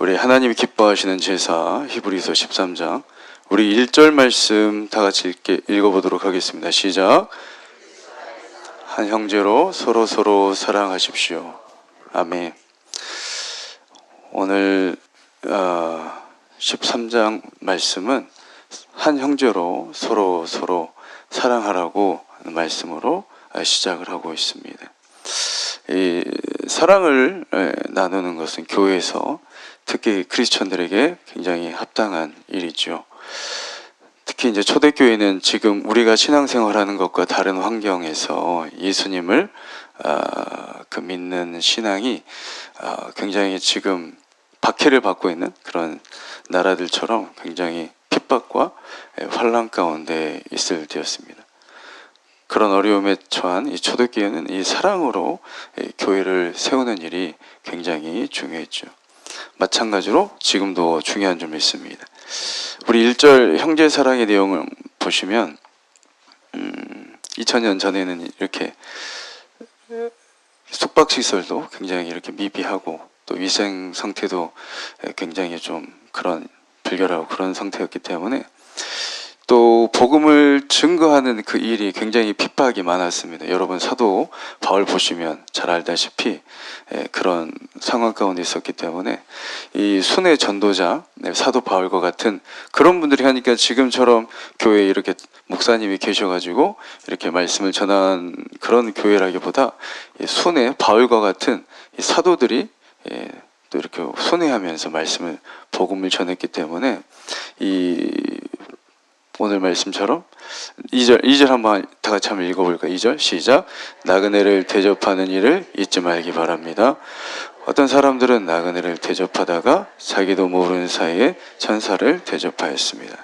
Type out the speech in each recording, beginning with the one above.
우리 하나님이 기뻐하시는 제사 히브리서 13장 우리 1절 말씀 다 같이 읽어보도록 하겠습니다. 시작. 한 형제로 서로 사랑하십시오. 아멘. 오늘 13장 말씀은 한 형제로 서로 사랑하라고 하는 말씀으로 시작을 하고 있습니다. 이 사랑을 나누는 것은 교회에서 특히 크리스천들에게 굉장히 합당한 일이죠. 특히 이제 초대교회는 지금 우리가 신앙생활하는 것과 다른 환경에서 예수님을 믿는 신앙이 굉장히 지금 박해를 받고 있는 그런 나라들처럼 굉장히 핍박과 환난 가운데 있을 때였습니다. 그런 어려움에 처한 이 초대교회는 이 사랑으로 교회를 세우는 일이 굉장히 중요했죠. 마찬가지로 지금도 중요한 점이 있습니다. 우리 1절 형제 사랑의 내용을 보시면 2000년 전에는 이렇게 숙박시설도 굉장히 이렇게 미비하고 또 위생 상태도 굉장히 좀 그런 불결하고 그런 상태였기 때문에 또 복음을 증거하는 그 일이 굉장히 핍박이 많았습니다. 여러분 사도 바울 보시면 잘 알다시피 그런 상황 가운데 있었기 때문에 이 순회 전도자 사도 바울과 같은 그런 분들이 하니까 지금처럼 교회에 이렇게 목사님이 계셔가지고 이렇게 말씀을 전한 그런 교회라기보다 순회 바울과 같은 이 사도들이 또 이렇게 순회하면서 말씀을 복음을 전했기 때문에 오늘 말씀처럼 2절 한번 다 같이 한번 읽어볼까요? 2절 시작. 나그네를 대접하는 일을 잊지 말기 바랍니다. 어떤 사람들은 나그네를 대접하다가 자기도 모르는 사이에 천사를 대접하였습니다.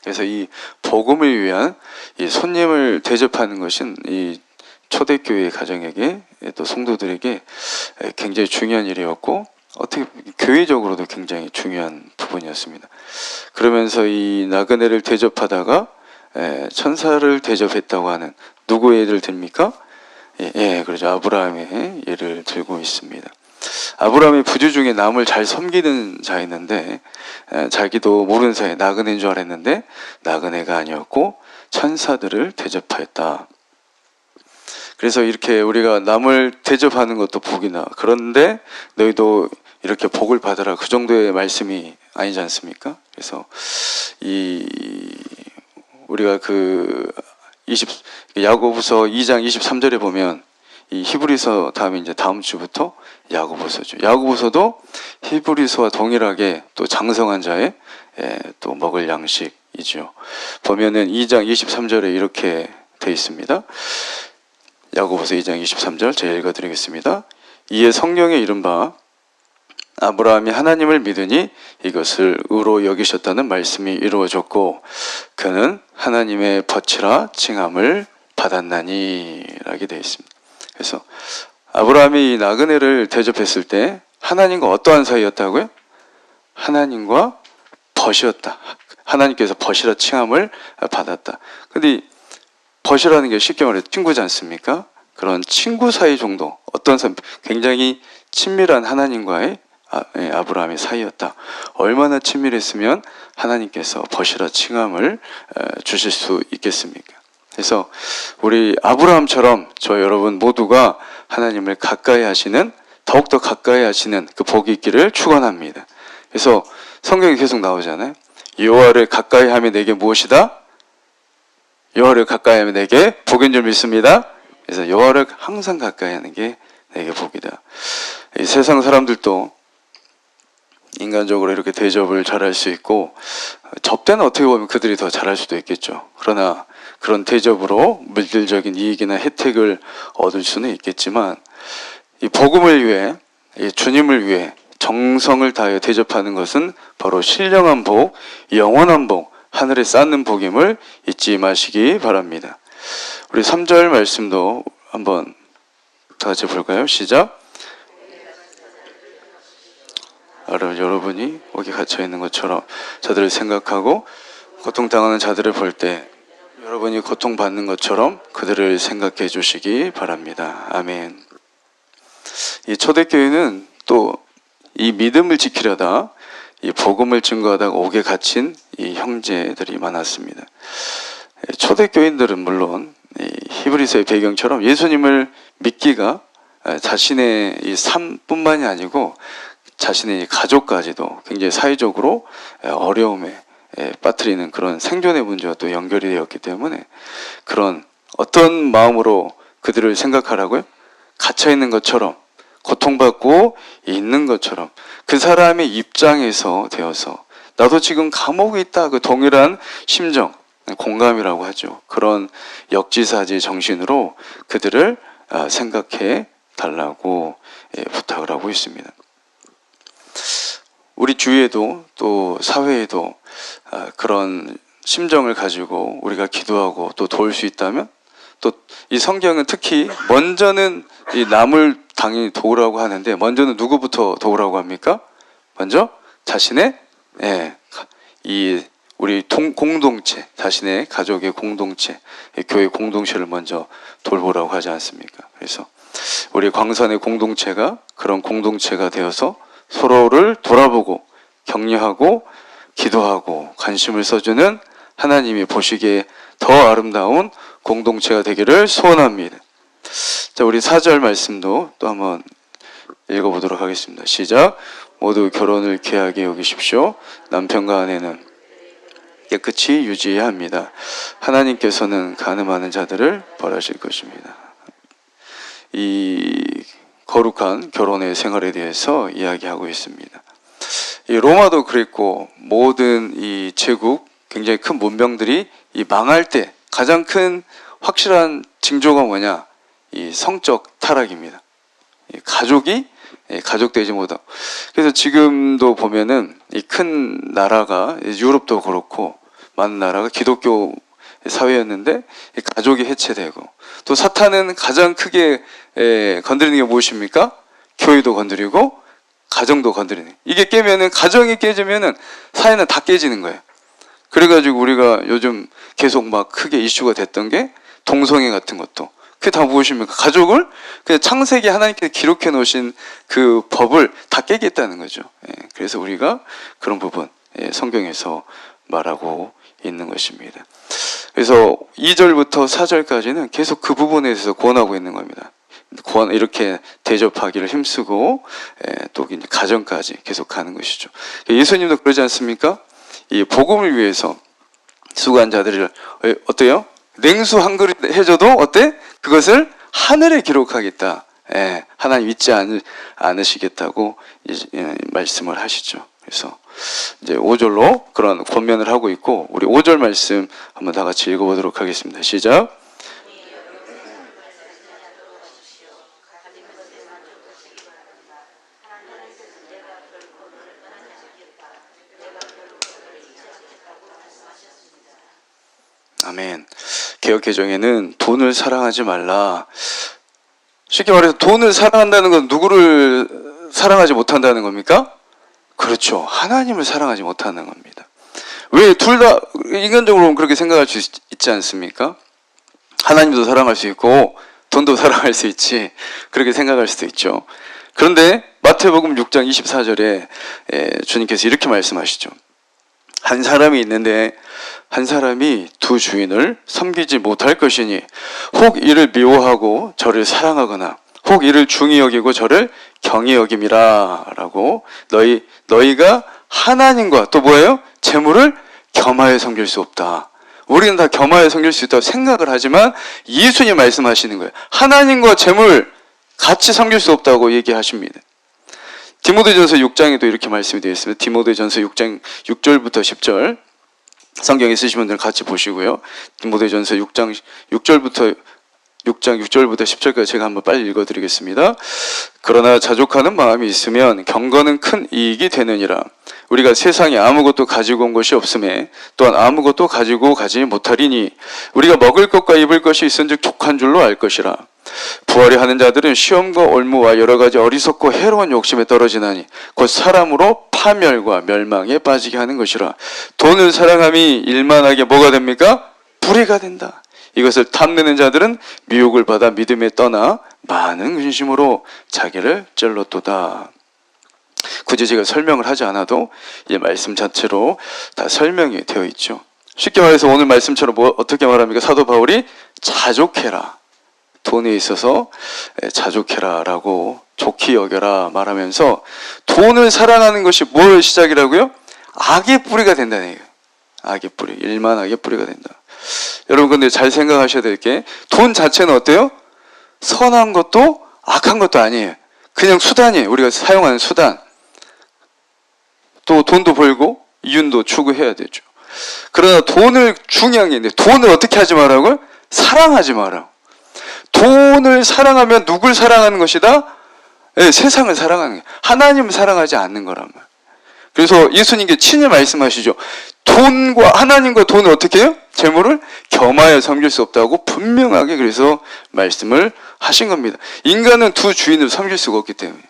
그래서 이 복음을 위한 이 손님을 대접하는 것은 이 초대교회 가정에게 또 성도들에게 굉장히 중요한 일이었고 어떻게 교회적으로도 굉장히 중요한 부분이었습니다. 그러면서 이 나그네를 대접하다가 천사를 대접했다고 하는 누구의 예를 듭니까? 그렇죠. 아브라함의 예를 들고 있습니다. 아브라함이 부주 중에 남을 잘 섬기는 자였는데 자기도 모르는 사이에 나그네인 줄 알았는데 나그네가 아니었고 천사들을 대접하였다. 그래서 이렇게 우리가 남을 대접하는 것도 복이나 그런데 너희도 이렇게 복을 받으라 그 정도의 말씀이 아니지 않습니까? 그래서 우리가 야고보서 2장 23절에 보면 이 히브리서 다음에 이제 다음 주부터 야고보서죠. 야고보서도 히브리서와 동일하게 또 장성한 자의 또 먹을 양식이죠. 보면은 2장 23절에 이렇게 돼 있습니다. 야고보서 2장 23절 제가 읽어드리겠습니다. 이에 성령의 이른바 아브라함이 하나님을 믿으니 이것을 의로 여기셨다는 말씀이 이루어졌고 그는 하나님의 벗이라 칭함을 받았나니 라게 되어 있습니다. 그래서 아브라함이 이 나그네를 대접했을 때 하나님과 어떠한 사이였다고요? 하나님과 벗이었다. 하나님께서 벗이라 칭함을 받았다. 근데 벗이라는 게 쉽게 말해서 친구지 않습니까? 그런 친구 사이 정도 어떤 사람 굉장히 친밀한 하나님과의 아브라함의 사이였다. 얼마나 친밀했으면 하나님께서 벗이라 칭함을 주실 수 있겠습니까? 그래서 우리 아브라함처럼 저 여러분 모두가 하나님을 가까이 하시는 더욱더 가까이 하시는 그 복이 있기를 축원합니다. 그래서 성경에 계속 나오잖아요. 여호와를 가까이 하면 내게 무엇이다? 여호와를 가까이 하면 내게 복인 줄 믿습니다. 그래서 여호와를 항상 가까이 하는 게 내게 복이다. 이 세상 사람들도 인간적으로 이렇게 대접을 잘할 수 있고 접대는 어떻게 보면 그들이 더 잘할 수도 있겠죠. 그러나 그런 대접으로 물질적인 이익이나 혜택을 얻을 수는 있겠지만 이 복음을 위해 이 주님을 위해 정성을 다하여 대접하는 것은 바로 신령한 복, 영원한 복, 하늘에 쌓는 복임을 잊지 마시기 바랍니다. 우리 3절 말씀도 한번 다 같이 볼까요? 시작. 여러분이 거기 갇혀 있는 것처럼 저들을 생각하고 고통당하는 자들을 볼 때 여러분이 고통받는 것처럼 그들을 생각해 주시기 바랍니다. 아멘. 이 초대교회는 또 이 믿음을 지키려다 이 복음을 증거하다가 옥에 갇힌 이 형제들이 많았습니다. 초대교인들은 물론 이 히브리서의 배경처럼 예수님을 믿기가 자신의 이 삶뿐만이 아니고 자신의 가족까지도 굉장히 사회적으로 어려움에 빠뜨리는 그런 생존의 문제와 또 연결이 되었기 때문에 그런 어떤 마음으로 그들을 생각하라고요? 갇혀있는 것처럼 고통받고 있는 것처럼 그 사람의 입장에서 되어서 나도 지금 감옥에 있다 그 동일한 심정 공감이라고 하죠. 그런 역지사지 정신으로 그들을 생각해 달라고 부탁을 하고 있습니다. 우리 주위에도 또 사회에도 그런 심정을 가지고 우리가 기도하고 또 도울 수 있다면 또 이 성경은 특히 먼저는 이 남을 당연히 도우라고 하는데 먼저는 누구부터 도우라고 합니까? 먼저 자신의 이 우리 공동체, 자신의 가족의 공동체, 교회 공동체를 먼저 돌보라고 하지 않습니까? 그래서 우리 광산의 공동체가 그런 공동체가 되어서 서로를 돌아보고 격려하고 기도하고 관심을 써주는 하나님이 보시기에 더 아름다운 공동체가 되기를 소원합니다. 자, 우리 4절 말씀도 또 한번 읽어보도록 하겠습니다. 시작. 모두 결혼을 귀하게 여기십시오. 남편과 아내는 깨끗이 유지해야 합니다. 하나님께서는 간음하는 자들을 벌하실 것입니다. 이 거룩한 결혼의 생활에 대해서 이야기하고 있습니다. 이 로마도 그랬고 모든 이 제국 굉장히 큰 문명들이 이 망할 때 가장 큰 확실한 징조가 뭐냐? 이 성적 타락입니다. 이 가족이 가족되지 못하고. 그래서 지금도 보면은 이 큰 나라가 유럽도 그렇고 많은 나라가 기독교 사회였는데 가족이 해체되고 또 사탄은 가장 크게 건드리는 게 무엇입니까? 교회도 건드리고 가정도 건드리는. 이게 깨면은 가정이 깨지면은 사회는 다 깨지는 거예요. 그래가지고 우리가 요즘 계속 막 크게 이슈가 됐던 게 동성애 같은 것도 그게 다 무엇입니까? 가족을 그냥 창세기 하나님께서 기록해 놓으신 그 법을 다 깨겠다는 거죠. 그래서 우리가 그런 부분 성경에서 말하고 있는 것입니다. 그래서 2절부터 4절까지는 계속 그 부분에 대해서 권하고 있는 겁니다. 이렇게 대접하기를 힘쓰고 또 가정까지 계속 가는 것이죠. 예수님도 그러지 않습니까? 이 복음을 위해서 수고한 자들을 어때요? 냉수 한 그릇 해줘도 어때? 그것을 하늘에 기록하겠다. 하나님 잊지 않으시겠다고 말씀을 하시죠. 그래서 이제 5절로 그런 권면을 하고 있고 우리 5절 말씀 한번 다 같이 읽어보도록 하겠습니다. 시작. 아멘. 개역개정에는 돈을 사랑하지 말라. 쉽게 말해서 돈을 사랑한다는 건 누구를 사랑하지 못한다는 겁니까? 그렇죠. 하나님을 사랑하지 못하는 겁니다. 왜 둘 다 인간적으로는 그렇게 생각할 수 있지 않습니까? 하나님도 사랑할 수 있고 돈도 사랑할 수 있지. 그렇게 생각할 수도 있죠. 그런데 마태복음 6장 24절에 주님께서 이렇게 말씀하시죠. 한 사람이 있는데 한 사람이 두 주인을 섬기지 못할 것이니 혹 이를 미워하고 저를 사랑하거나 혹 이를 중히 여기고 저를 경히 여김이라 라고 너희가 하나님과 또 뭐예요? 재물을 겸하여 섬길 수 없다. 우리는 다 겸하여 섬길 수 있다고 생각을 하지만 예수님 말씀하시는 거예요. 하나님과 재물 같이 섬길 수 없다고 얘기하십니다. 디모데전서 6장에도 이렇게 말씀이 되어 있습니다. 디모데전서 6장 6절부터 10절 성경에 쓰신 분들 같이 보시고요. 디모데전서 6장 6절부터 10절까지 제가 한번 빨리 읽어드리겠습니다. 그러나 자족하는 마음이 있으면 경건은 큰 이익이 되느니라. 우리가 세상에 아무것도 가지고 온 것이 없음에 또한 아무것도 가지고 가지 못하리니 우리가 먹을 것과 입을 것이 있은즉 족한 줄로 알 것이라. 부활이 하는 자들은 시험과 올무와 여러 가지 어리석고 해로운 욕심에 떨어지나니 곧 사람으로 파멸과 멸망에 빠지게 하는 것이라. 돈을 사랑함이 일만하게 뭐가 됩니까? 불의가 된다. 이것을 탐내는 자들은 미혹을 받아 믿음에 떠나 많은 근심으로 자기를 찔렀도다. 굳이 제가 설명을 하지 않아도 이 말씀 자체로 다 설명이 되어 있죠. 쉽게 말해서 오늘 말씀처럼 어떻게 말합니까? 사도 바울이 자족해라. 돈에 있어서 자족해라 라고 좋게 여겨라 말하면서 돈을 사랑하는 것이 뭘 시작이라고요? 악의 뿌리가 된다는 얘기예요. 악의 뿌리. 일만 악의 뿌리가 된다. 여러분 근데 잘 생각하셔야 될 게 돈 자체는 어때요? 선한 것도 악한 것도 아니에요. 그냥 수단이에요. 우리가 사용하는 수단. 또 돈도 벌고 이윤도 추구해야 되죠. 그러나 돈을 중요한 게 있는데 돈을 어떻게 하지 말라고요? 사랑하지 마라. 돈을 사랑하면 누굴 사랑하는 것이다? 네, 세상을 사랑하는 거예요. 하나님을 사랑하지 않는 거란 말이에요. 그래서 예수님께 친히 말씀하시죠. 돈과 하나님과 돈을 어떻게 해요? 재물을 겸하여 섬길 수 없다고 분명하게 그래서 말씀을 하신 겁니다. 인간은 두 주인을 섬길 수가 없기 때문에.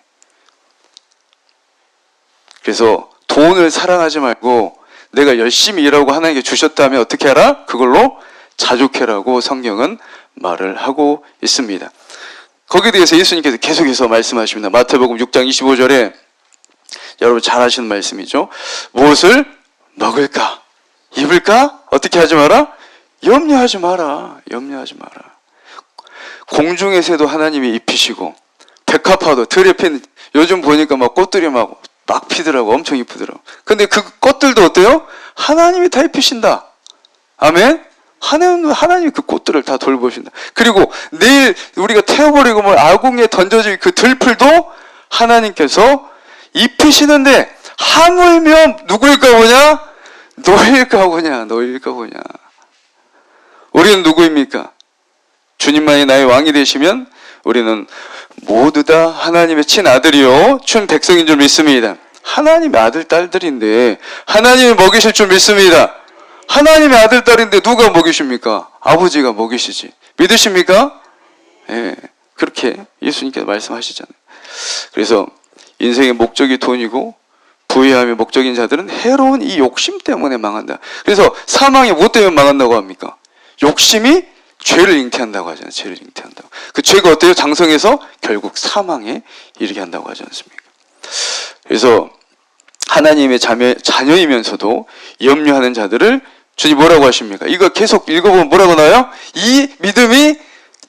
그래서 돈을 사랑하지 말고 내가 열심히 일하고 하나님께 주셨다면 어떻게 하라? 그걸로 자족해라고 성경은 말을 하고 있습니다. 거기에 대해서 예수님께서 계속해서 말씀하십니다. 마태복음 6장 25절에 여러분 잘 아시는 말씀이죠. 무엇을 먹을까? 입을까? 어떻게 하지 마라? 염려하지 마라. 염려하지 마라. 공중의 새도 하나님이 입히시고 백합화도 들에 핀 요즘 보니까 막 꽃들이 막 피더라고. 엄청 이쁘더라고. 근데 그 꽃들도 어때요? 하나님이 다 입히신다. 아멘? 하나님이 그 꽃들을 다 돌보신다. 그리고 내일 우리가 태워버리고 뭐 아궁이에 던져질 그 들풀도 하나님께서 입히시는데 하물며 누구일까 보냐? 너일까 보냐? 너일까 보냐? 우리는 누구입니까? 주님만이 나의 왕이 되시면 우리는 모두 다 하나님의 친아들이요 친 백성인 줄 믿습니다. 하나님의 아들 딸들인데 하나님이 먹이실 줄 믿습니다. 하나님의 아들 딸인데 누가 먹이십니까? 아버지가 먹이시지. 믿으십니까? 예, 그렇게 예수님께서 말씀하시잖아요. 그래서 인생의 목적이 돈이고 부유함의 목적인 자들은 해로운 이 욕심 때문에 망한다. 그래서 사망이 무엇 때문에 망한다고 합니까? 욕심이 죄를 잉태한다고 하잖아요. 죄를 잉태한다고. 그 죄가 어때요? 장성해서 결국 사망에 이르게 한다고 하지 않습니까? 그래서 하나님의 자녀이면서도 염려하는 자들을 주님 뭐라고 하십니까? 이거 계속 읽어보면 뭐라고 나와요? 이 믿음이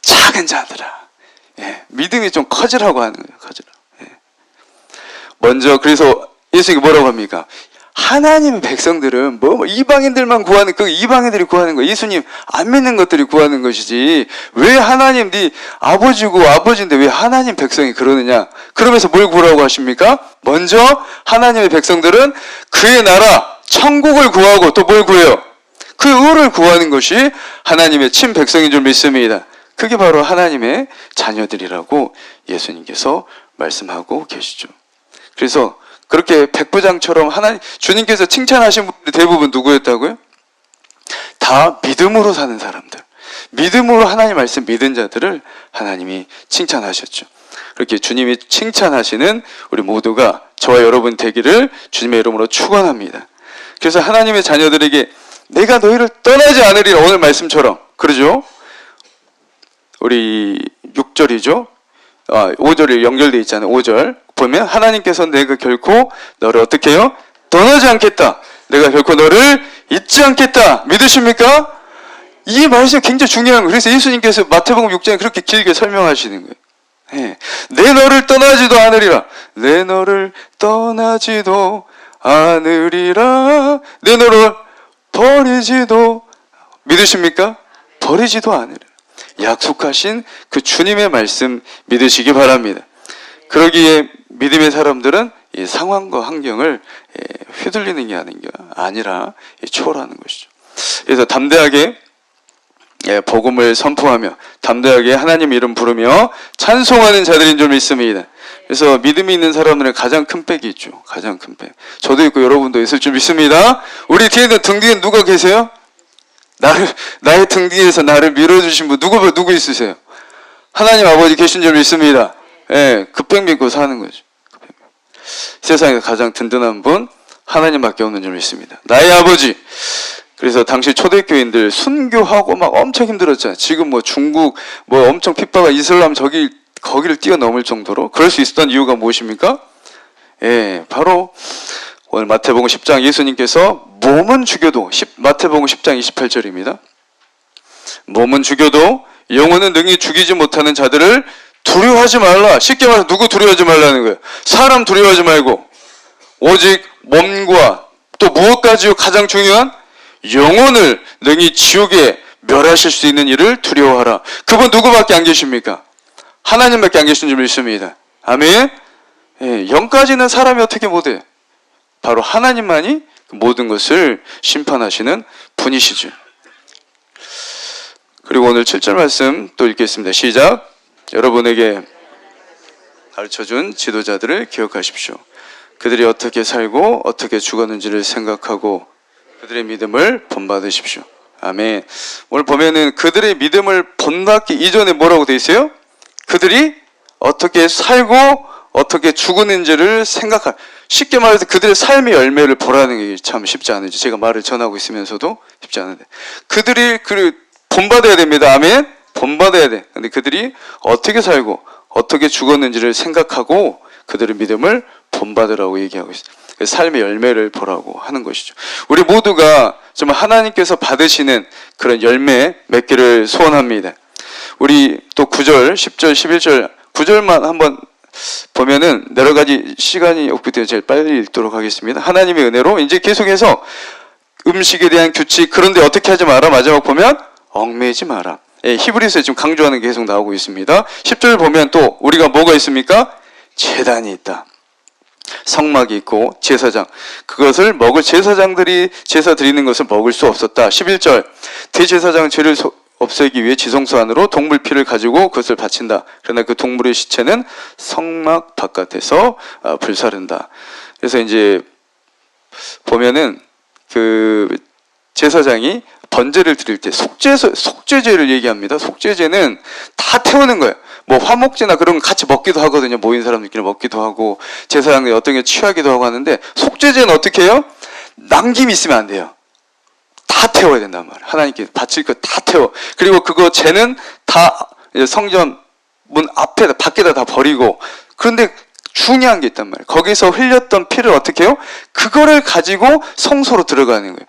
작은 자들아. 예, 믿음이 좀 커지라고 하는 거예요. 커지라. 예. 먼저 그래서 예수님이 뭐라고 합니까? 하나님의 백성들은 이방인들만 구하는 그 이방인들이 구하는 거예요. 예수님 안 믿는 것들이 구하는 것이지 왜 하나님 네 아버지고 아버지인데 왜 하나님 백성이 그러느냐? 그러면서 뭘 구하라고 하십니까? 먼저 하나님의 백성들은 그의 나라 천국을 구하고 또 뭘 구해요? 그 의를 구하는 것이 하나님의 친 백성인 줄 믿습니다. 그게 바로 하나님의 자녀들이라고 예수님께서 말씀하고 계시죠. 그래서 그렇게 백부장처럼 주님께서 칭찬하신 분들 대부분 누구였다고요? 다 믿음으로 사는 사람들. 믿음으로 하나님 말씀 믿은 자들을 하나님이 칭찬하셨죠. 그렇게 주님이 칭찬하시는 우리 모두가 저와 여러분 되기를 주님의 이름으로 축원합니다. 그래서 하나님의 자녀들에게 내가 너희를 떠나지 않으리라 오늘 말씀처럼 그러죠? 우리 6절이죠? 5절이 연결되어 있잖아요. 5절 보면 하나님께서 내가 결코 너를 어떻게 해요? 떠나지 않겠다. 내가 결코 너를 잊지 않겠다. 믿으십니까? 이 말씀이 굉장히 중요한 거예요. 그래서 예수님께서 마태복음 6장에 그렇게 길게 설명하시는 거예요. 네. 내 너를 떠나지도 않으리라. 내 너를 떠나지도 않으리라. 내 너를 버리지도 믿으십니까? 버리지도 않으리라. 약속하신 그 주님의 말씀 믿으시기 바랍니다. 그러기에 믿음의 사람들은 이 상황과 환경을 휘둘리는 게 아니라 초월하는 것이죠. 그래서 담대하게 복음을 선포하며 담대하게 하나님 이름 부르며 찬송하는 자들인 줄 믿습니다. 그래서 믿음이 있는 사람들은 가장 큰 백이 있죠. 가장 큰 백. 저도 있고 여러분도 있을 줄 믿습니다. 우리 뒤에는 등 뒤에 누가 계세요? 나의 등 뒤에서 나를 밀어주신 분 누구 있으세요? 하나님 아버지 계신 줄 믿습니다. 예, 그 백 믿고 사는 거죠. 세상에서 가장 든든한 분 하나님밖에 없는 줄 믿습니다. 나의 아버지. 그래서 당시 초대교인들 순교하고 막 엄청 힘들었잖아요. 지금 중국 엄청 핍박한 이슬람 거기를 뛰어넘을 정도로 그럴 수 있었던 이유가 무엇입니까? 예, 바로 오늘 마태복음 10장 예수님께서 몸은 죽여도 마태복음 10장 28절입니다. 몸은 죽여도 영혼은 능히 죽이지 못하는 자들을 두려워하지 말라. 쉽게 말해서 누구 두려워하지 말라는 거예요? 사람 두려워하지 말고 오직 몸과 또 무엇까지요? 가장 중요한 영혼을 능히 지옥에 멸하실 수 있는 일을 두려워하라. 그분 누구밖에 안 계십니까? 하나님밖에 안 계신 줄 믿습니다. 아멘. 예, 영까지는 사람이 어떻게 못해? 바로 하나님만이 모든 것을 심판하시는 분이시죠. 그리고 오늘 7절 말씀 또 읽겠습니다. 시작. 여러분에게 가르쳐준 지도자들을 기억하십시오. 그들이 어떻게 살고 어떻게 죽었는지를 생각하고 그들의 믿음을 본받으십시오. 아멘. 오늘 보면은 그들의 믿음을 본받기 이전에 뭐라고 되어 있어요? 그들이 어떻게 살고 어떻게 죽었는지를 생각할. 쉽게 말해서 그들의 삶의 열매를 보라는 게 참 쉽지 않은지 제가 말을 전하고 있으면서도 쉽지 않은데 그들이 본받아야 됩니다. 아멘. 본받아야 돼. 근데 그들이 어떻게 살고 어떻게 죽었는지를 생각하고 그들의 믿음을 본받으라고 얘기하고 있어요. 삶의 열매를 보라고 하는 것이죠. 우리 모두가 정말 하나님께서 받으시는 그런 열매 맺기를 소원합니다. 우리 또 9절, 10절, 11절, 9절만 한번 보면은 여러 가지 시간이 없기 때문에 제일 빨리 읽도록 하겠습니다. 하나님의 은혜로 이제 계속해서 음식에 대한 규칙, 그런데 어떻게 하지 마라. 마지막 보면 얽매이지 마라. 예, 히브리서에 지금 강조하는 게 계속 나오고 있습니다. 10절 보면 또 우리가 뭐가 있습니까? 제단이 있다. 성막이 있고 제사장, 그것을 먹을 제사장들이 제사 드리는 것을 먹을 수 없었다. 11절 대제사장은 죄를 없애기 위해 지성소 안으로 동물 피를 가지고 그것을 바친다. 그러나 그 동물의 시체는 성막 바깥에서 불사른다. 그래서 이제 보면은 그 제사장이 번제를 드릴 때 속죄제를 얘기합니다. 속죄제는 다 태우는 거예요. 뭐 화목제나 그런 건 같이 먹기도 하거든요. 모인 사람들끼리 먹기도 하고 제사장들이 어떤 게 취하기도 하고 하는데 속죄제는 어떻게 해요? 남김이 있으면 안 돼요. 다 태워야 된단 말이에요. 하나님께 바칠 거 다 태워. 그리고 그거 죄는 다 성전 문 앞에다 밖에다 다 버리고. 그런데 중요한 게 있단 말이에요. 거기서 흘렸던 피를 어떻게 해요? 그거를 가지고 성소로 들어가는 거예요.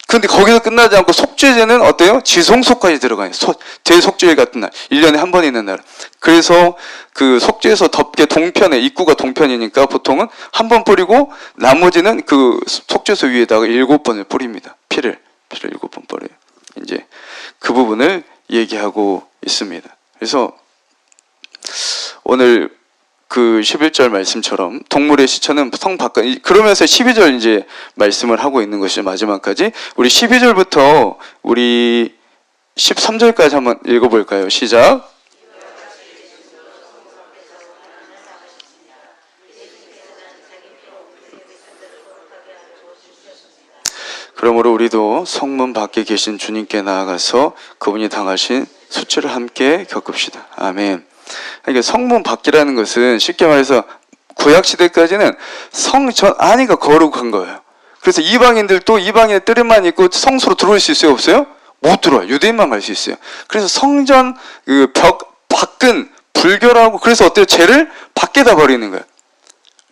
근데 거기서 끝나지 않고 속죄제는 어때요? 지성소까지 들어가요. 대속죄일 같은 날. 1년에 한 번 있는 날. 그래서 그 속죄소 덮개 동편에, 입구가 동편이니까 보통은 한 번 뿌리고 나머지는 그 속죄소 위에다가 7번을 뿌립니다. 피를 7번 뿌려요. 이제 그 부분을 얘기하고 있습니다. 그래서 오늘 그 11절 말씀처럼 동물의 시체는 성 바깥, 그러면서 12절 이제 말씀을 하고 있는 것이 마지막까지. 우리 12절부터 우리 13절까지 한번 읽어볼까요? 시작. 그러므로 우리도 성문 밖에 계신 주님께 나아가서 그분이 당하신 수치를 함께 겪읍시다. 아멘. 그러니까 성문 밖이라는 것은 쉽게 말해서 구약시대까지는 성전 안이가 거룩한 거예요. 그래서 이방인들도 이방인의 뜰에만 있고 성소로 들어올 수 있어요? 없어요? 못 들어와요. 유대인만 갈 수 있어요. 그래서 성전 그 벽 밖은 불결하고, 그래서 어때요? 죄를 밖에다 버리는 거예요.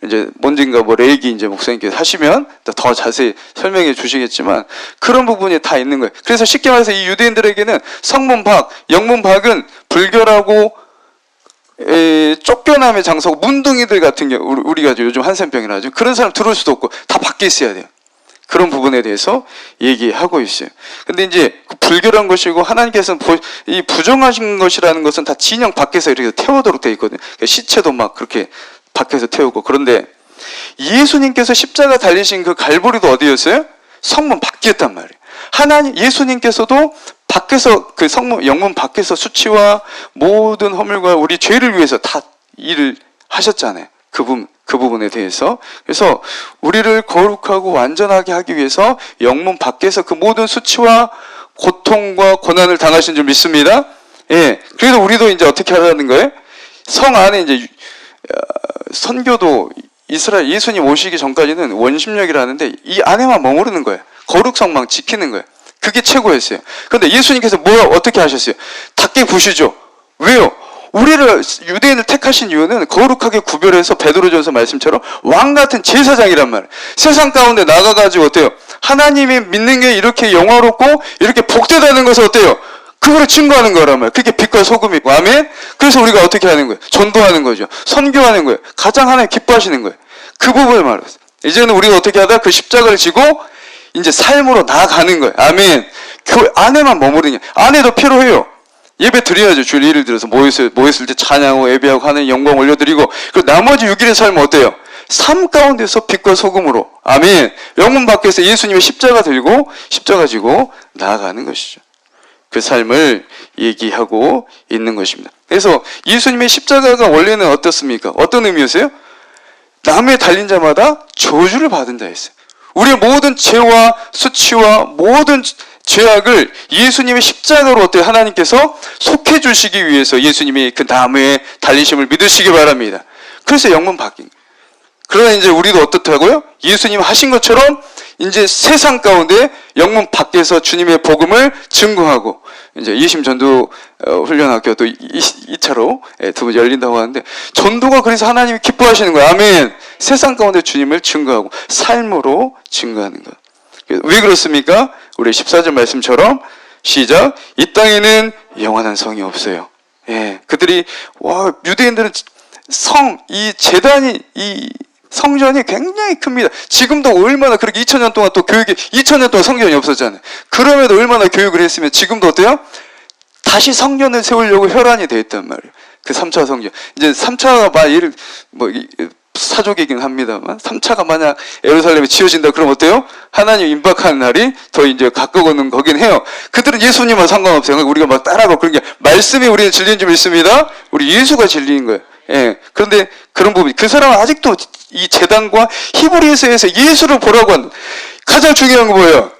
이제 뭔진가 뭐 레이기 이제 목사님께서 하시면 더 자세히 설명해 주시겠지만 그런 부분이 다 있는 거예요. 그래서 쉽게 말해서 이 유대인들에게는 성문 밖, 영문 밖은 불결하고 쫓겨남의 장소고, 문둥이들 같은 경우, 우리가 요즘 한센병이라 하죠. 그런 사람 들어올 수도 없고 다 밖에 있어야 돼요. 그런 부분에 대해서 얘기하고 있어요. 근데 이제 불결한 것이고 하나님께서는 이 부정하신 것이라는 것은 다 진영 밖에서 이렇게 태우도록 되어 있거든요. 그러니까 시체도 막 그렇게 밖에서 태우고. 그런데 예수님께서 십자가 달리신 그 갈보리도 어디였어요? 성문 밖이었단 말이에요. 예수님께서도 밖에서 그 성문, 영문 밖에서 수치와 모든 허물과 우리 죄를 위해서 다 일을 하셨잖아요. 그 부분에 대해서. 그래서 우리를 거룩하고 완전하게 하기 위해서 영문 밖에서 그 모든 수치와 고통과 고난을 당하신 줄 믿습니다. 예. 그래서 우리도 이제 어떻게 하라는 거예요? 성 안에 이제 선교도 이스라엘 예수님 오시기 전까지는 원심력이라는데 이 안에만 머무르는 거예요. 거룩성만 지키는 거예요. 그게 최고였어요. 그런데 예수님께서 어떻게 하셨어요? 닭게 부시죠. 왜요? 우리를 유대인을 택하신 이유는 거룩하게 구별해서 베드로전서 말씀처럼 왕 같은 제사장이란 말이에요. 세상 가운데 나가가지고 어때요? 하나님이 믿는 게 이렇게 영화롭고 이렇게 복되다는 것을 어때요? 그거를 증거하는 거란 말이에요. 그게 빛과 소금이고, 아멘? 그래서 우리가 어떻게 하는 거예요? 전도하는 거죠. 선교하는 거예요. 가장 하나님 기뻐하시는 거예요. 그 부분을 말했어요. 이제는 우리가 어떻게 하다 그 십자가를 지고 이제 삶으로 나아가는 거예요. 아멘. 교회 안에만 머무르냐. 안에도 필요해요. 예배 드려야죠. 주일 예를 들어서 모였을 때 찬양하고 예배하고 하는 영광 올려드리고, 그리고 나머지 6일의 삶은 어때요? 삶 가운데서 빛과 소금으로, 아멘, 영문 밖에서 예수님의 십자가 들고 십자가 지고 나아가는 것이죠. 그 삶을 얘기하고 있는 것입니다. 그래서 예수님의 십자가가 원래는 어떻습니까? 어떤 의미였어요? 나무에 달린 자마다 저주를 받은다 했어요. 우리의 모든 죄와 수치와 모든 죄악을 예수님의 십자가로 어때 하나님께서 속해 주시기 위해서 예수님이 그 나무에 달리심을 믿으시기 바랍니다. 그래서 영문 바뀐 거예요. 그러나 이제 우리도 어떻다고요? 예수님 하신 것처럼 이제 세상 가운데 영문 밖에서 주님의 복음을 증거하고, 이제 이심전도 훈련학교 또 2차로 두 번 열린다고 하는데, 전도가 그래서 하나님이 기뻐하시는 거예요. 아멘. 세상 가운데 주님을 증거하고 삶으로 증거하는 것. 왜 그렇습니까? 우리 14절 말씀처럼 시작. 이 땅에는 영원한 성이 없어요. 예, 그들이 유대인들은 이 제단이 이 성전이 굉장히 큽니다. 지금도 얼마나 그렇게 2000년 동안 또 교육이 2000년 동안 성전이 없었잖아요. 그럼에도 얼마나 교육을 했으면 지금도 어때요? 다시 성전을 세우려고 혈안이 돼 있단 말이에요. 그 3차 성전. 이제 3차가 사족이긴 합니다만 3차가 만약 예루살렘에 지어진다 그러면 어때요? 하나님 임박하는 날이 더 이제 가까워오는 거긴 해요. 그들은 예수님과 상관없어요. 우리가 막 따라가고 그런 게, 말씀이 우리는 진리인 줄 믿습니다. 우리 예수가 진리인 거예요. 예. 그런데 그런 부분, 그 사람은 아직도 이 제단과 히브리서에서 예수를 보라고 하는, 가장 중요한 거 뭐예요?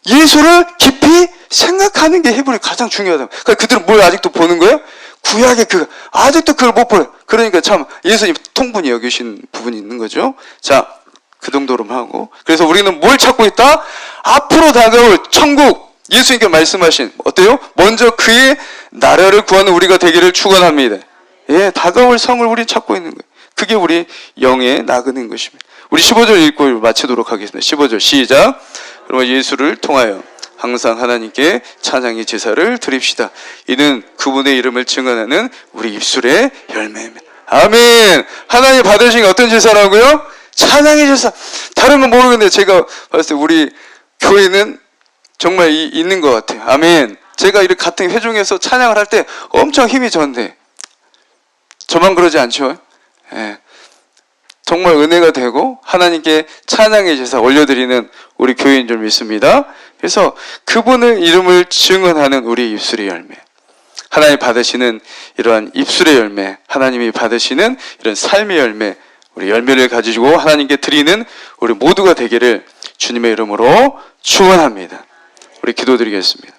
예수를 깊이 생각하는 게 히브리 가장 중요하다. 그러니까 그들은 뭘 아직도 보는 거예요? 구약의 아직도 그걸 못 보여요. 그러니까 참 예수님 통분히 여기신 부분이 있는 거죠. 자, 그 정도로만 하고. 그래서 우리는 뭘 찾고 있다? 앞으로 다가올 천국, 예수님께 말씀하신, 어때요? 먼저 그의 나라를 구하는 우리가 되기를 축원합니다. 예, 다가올 성을 우리 찾고 있는 거예요. 그게 우리 영의 나그네인 것입니다. 우리 15절 읽고 마치도록 하겠습니다. 15절 시작. 그러면 예수를 통하여 항상 하나님께 찬양의 제사를 드립시다. 이는 그분의 이름을 증언하는 우리 입술의 열매입니다. 아멘. 하나님 받으신 게 어떤 제사라고요? 찬양의 제사. 다른 건 모르겠는데 제가 봤을 때 우리 교회는 정말 있는 것 같아요. 아멘. 제가 이렇게 같은 회중에서 찬양을 할 때 엄청 힘이 졌는데, 저만 그러지 않죠? 예. 정말 은혜가 되고 하나님께 찬양의 제사 올려드리는 우리 교회인 줄 믿습니다. 그래서 그분의 이름을 증언하는 우리 입술의 열매, 하나님 받으시는 이러한 입술의 열매, 하나님이 받으시는 이런 삶의 열매, 우리 열매를 가지고 하나님께 드리는 우리 모두가 되기를 주님의 이름으로 축원합니다. 우리 기도드리겠습니다.